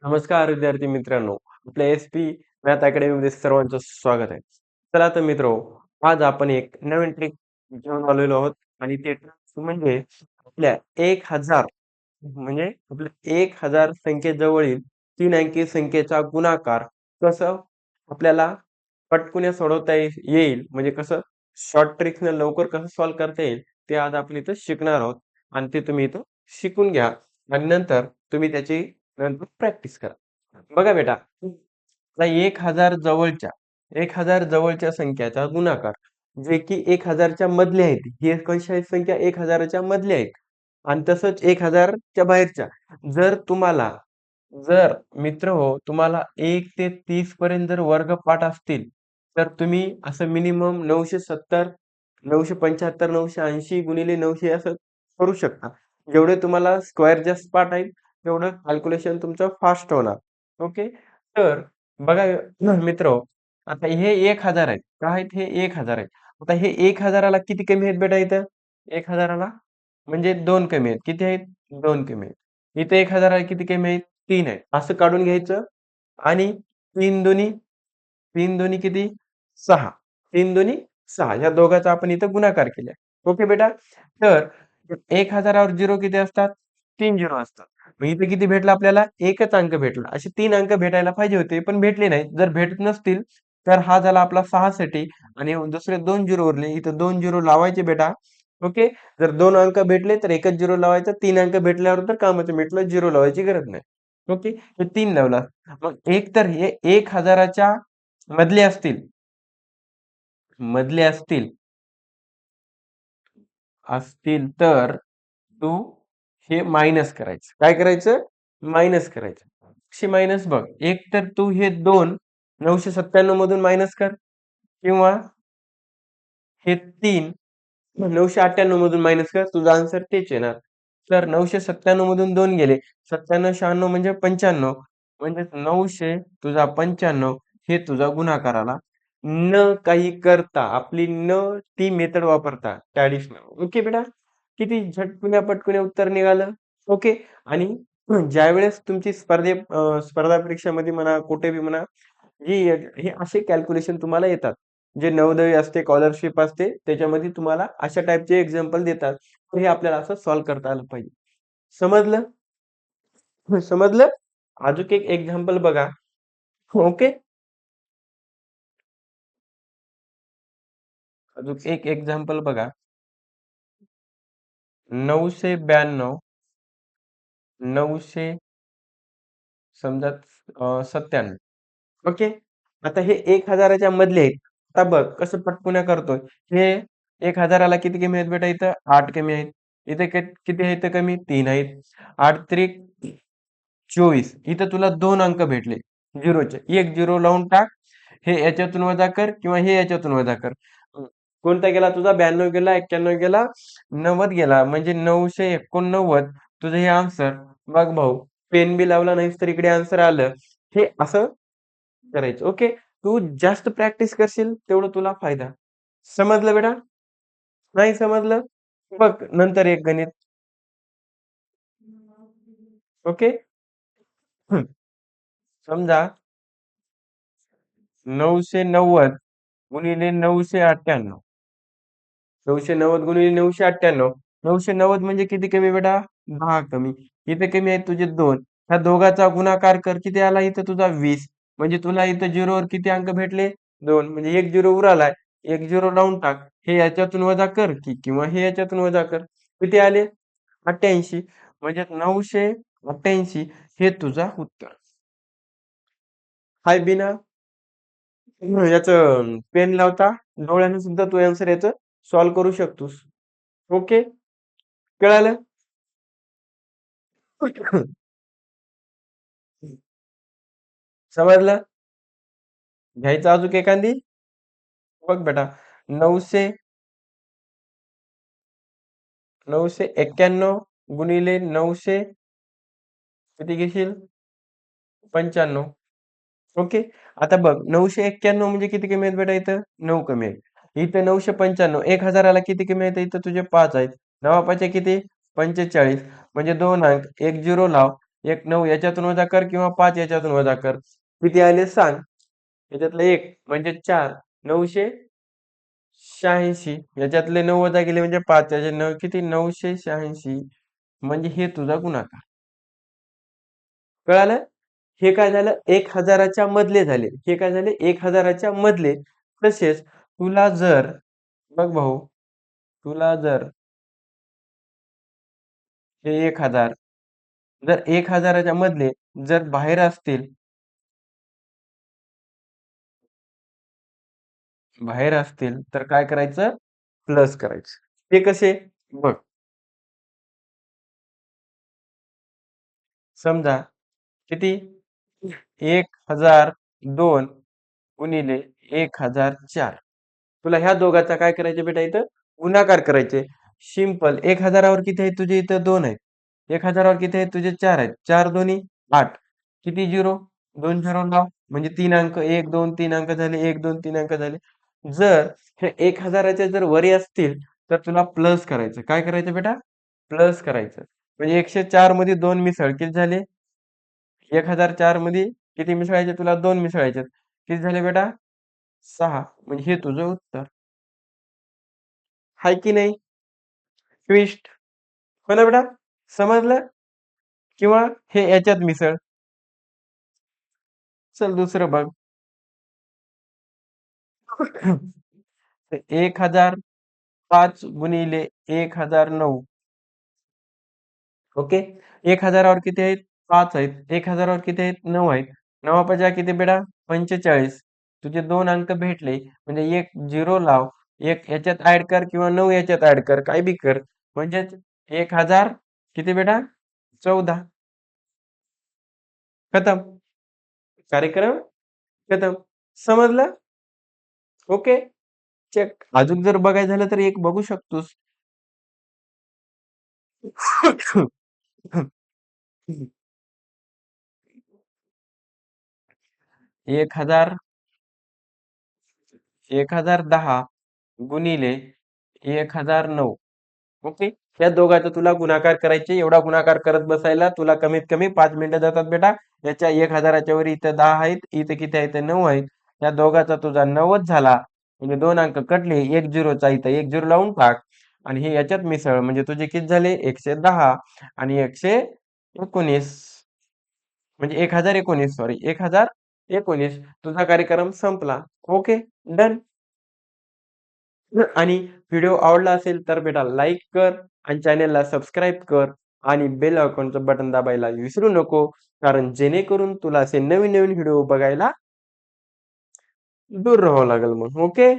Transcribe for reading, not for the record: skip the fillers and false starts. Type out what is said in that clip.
नमस्कार विद्यार्थी मित्रांनो, आपल्या एस-पी मॅथ अकॅडमीमध्ये सर्वांचं स्वागत आहे. चला तर मित्रांनो, आज आपण एक नवीन ट्रिक घेऊन आलेलो आहोत आणि ते ट्रिक म्हणजे आपल्या 1000 म्हणजे आपल्या 1000 संख्येजवळील 3 अंकी संख्येचा गुणाकार कसं आपल्याला पटकन सोडवता येईल म्हणजे कसं शॉर्ट ट्रिक्सने लवकर कसं सॉल्व्ह करता येईल, ते आज आपण इथं शिकणार आहोत आणि ते तुम्ही इथं शिकून घ्या आणि नंतर तुम्ही त्याची नंतर प्रॅक्टिस करा. बघा बेटा, आता 1000 जवळच्या संख्याचा गुणाकार जे की 1000च्या मधल्या आहेत. ही कशा आहेत संख्या 1000च्या मधल्या आहेत. आणि तसंच 1000च्या बाहेरच्या. जर मित्र हो तुम्हाला 1 ते 30 पर्यंत जर वर्गपाठ असतील, तर तुम्ही असं मिनिमम 970, 975, 980 गुणिले 900 असं करू शकता. जेवढे तुम्हाला स्क्वेअर जास्त पार्ट आहेत, तेवढं कॅल्क्युलेशन तुमचं फास्ट होणार. ओके. तर बघा मित्र आता हे 1000 आहेत. काय आहेत हे 1000 आहेत. आता हे 1000ला किती कमी आहेत बेटा इथं? 1000ला म्हणजे 2 कमी आहेत. किती आहेत? 2 कमी आहेत. इथं 1000ला किती कमी आहेत? 3 आहेत. असं काढून घ्यायचं आणि 3 दोन्ही 3 दोन्ही किती? 6. 3 दोन्ही 6. या दोघांचा आपण इथं गुणाकार केलाय. ओके बेटा? तर 1000वर 0 किती असतात? 3 झिरो असतात. मग इथे किती भेटलं आपल्याला? एकच अंक भेटला. असे 3 अंक भेटायला पाहिजे होते, पण भेटले नाहीत. जर भेटत नसतील, तर हा झाला आपला 6 साठी आणि दुसरे 2 झिरो उरले. इथं 2 झिरो लावायचे बेटा. ओके. जर 2 अंक भेटले, तर एकच झिरो लावायचा. 3 अंक भेटल्यावर तर कामाचं मिटलं. झिरो लावायची गरज नाही. ओके. हे 3 लावला. मग एक तर हे 1000च्या मधले असतील मधले असतील असतील तर तू हे मायनस करायचं. काय करायचं? मायनस करायचं. कशी मायनस बघ. एक तर तू हे 2 997 मधून मायनस कर किंवा हे 3 998 मधून मायनस कर. तुझा आन्सर तेच येणार. तर 997 मधून 2 गेले. 97, 96 म्हणजे 95 म्हणजे 900 तुझा 95 हे तुझा गुणाकार आला. न काही करता आपली ती मेथड वापरता ट्रॅडिशनल. ओके बेटा? किती झटकुन्या-पटकुन्या उत्तर निघालं. ओके. आणि ज्यावेळेस तुमची स्पर्धा परीक्षामध्ये म्हणा, कुठे बी म्हणा, ही हे असे कॅल्क्युलेशन तुम्हाला येतात. जे नवोदय असते, स्कॉलरशिप असते, त्याच्यामध्ये तुम्हाला अशा टाइपचे एक्झाम्पल देतात. तर हे आपल्याला असं सॉल्व्ह करता आलं पाहिजे. समजलं? समजलं? अजून एक एक्झाम्पल बघा. ओके. अजून एक एक्झाम्पल बघा. 992 900 समजा 97. ओके. आता हे 1000च्या मधले आहेत. आता बघ कसं पटपुण्या करतोय. हे 1000ला किती कमी आहेत बेटा इथं? 8 कमी आहेत. इथे किती आहेत कमी? 3 आहेत. 8 त्रिक 24. इथं तुला 2 अंक भेटले झिरोचे. एक झिरो लावून टाक. हे याच्यातून वजा कर किंवा हे याच्यातून वजा कर. कोणता गेला तुझा? 92 गेला, 91 गेला, 90 गेला. म्हणजे 989 तुझं हे आन्सर. बघ भाऊ, पेन बी लावला नाहीस तर इकडे आन्सर आलं. हे असं करायचं. ओके. तू जास्त प्रॅक्टिस करशील तेवढं तुला फायदा. समजलं बेटा? नाही समजलं? बघ नंतर एक गणित. ओके. समजा 990 गुणिले 998. 990 गुणिले 998. 990 म्हणजे किती कमी बेटा? 10 कमी. इथे कमी आहेत तुझे 2. ह्या दोघाचा गुणाकार कर. किती आला इथं तुझा 20. म्हणजे तुला इथं झिरोवर किती अंक भेटले? 2. म्हणजे एक झिरो उरालाय. एक झिरो लावून टाक. हे याच्यातून वजा कर की किंवा हे याच्यातून वजा कर. किती आले? 88. म्हणजे 988 हे तुझा उत्तर. हाय बिना याचं पेन लावता डोळ्याने सुद्धा तू आन्सर याचं सॉल्व्ह करू शकतोस. ओके. कळालं? समजलं? घ्यायचं अजून एखादी? बघ बेटा 900 991 गुणिले 900 किती घेशील? 95. ओके. आता बघ 991 म्हणजे किती कमी आहेत बेटा इथं? 9 कमी आहेत. इथं 995 1000ला किती कमी आहेत इथं तुझे 5 आहेत. 9 5 किती? 45 म्हणजे 2 अंक. एक झिरो लाव. एक 9 याच्यातून वजा कर किंवा 5 याच्यातून वजा कर. किती आले सांग. याच्यातलं 1 म्हणजे 4 986 याच्यातले 9 वजा गेले म्हणजे 5 याचे 9 किती 986 म्हणजे हे तुझा गुणाकार. कळालं? हे काय झालं 1000च्या मधले झाले. हे काय झाले 1000च्या मधले. तसेच तुला जर बघ भाऊ तुला जर हे 1000 जर 1000च्या मधले जर बाहेर असतील तर काय करायचं प्लस करायचं. ते कसे बघ समजा किती 1002 गुणिले 1004 तुला ह्या दोघाचा काय करायचे बेटा इथं गुणाकार करायचे. सिंपल 1000वर किती आहेत तुझे इथं 2 आहेत. 1000वर किती आहेत तुझे 4 आहेत. 4 दोन्ही 8 किती झिरो 2 झिरो लाव म्हणजे 3 अंक 1 2 3 अंक झाले 1 2 3 अंक झाले. जर हे 1000च्या जर वरी असतील तर तुला प्लस करायचं. काय करायचं बेटा प्लस करायचं. म्हणजे 104 मध्ये 2 मिसळ किती झाले 1004 मध्ये किती मिसळायचे तुला 2 मिसळायचे किती झाले बेटा 6 म्हणजे हे तुझं उत्तर हाय की नाही. ट्विस्ट हो ना बेटा समजलं किंवा हे याच्यात मिसळ. चल दुसरं बघ 1005 गुणिले 1009 ओके 1000वर किती आहेत 5 आहेत 1000वर किती आहेत 9 आहेत 9 पाजा किती बेटा 45 तुझे 2 अंक भेटले म्हणजे एक झिरो लाव एक याच्यात ऍड कर किंवा 9 याच्यात ऍड कर काय बी कर म्हणजे 1000 किती बेटा 14 खतम कार्यक्रम खतम समजलं ओके चेक अजून जर बघायचं झालं तर एक बघू शकतोस 1000 1010 गुणिले 1009 ओके या दोघांचा तुला गुणाकार करायचे एवढा गुणाकार करत बसायला तुला कमीत कमी 5 मिनिटं जातात बेटा. याच्या 1000च्या वर इथं 10 आहेत इथं किती आहेत 9 आहेत या दोघाचा तुझा 9च झाला म्हणजे 2 अंक कटले 1 झिरोचा इथं 1 झिरो लावून टाक आणि हे याच्यात मिसळ म्हणजे तुझे किती झाले 110 आणि 119 म्हणजे 1019 सॉरी 1019 तुझा कार्यक्रम संपला. Okay done. आणि व्हिडिओ आवडला असेल तर बेटा लाईक कर आणि चॅनेलला सबस्क्राईब कर आणि बेल आयकॉनचं बटन दाबायला विसरू नको कारण जेणेकरून तुला असे नवीन नवीन व्हिडिओ बघायला दूर राहावं लागेल मग ओके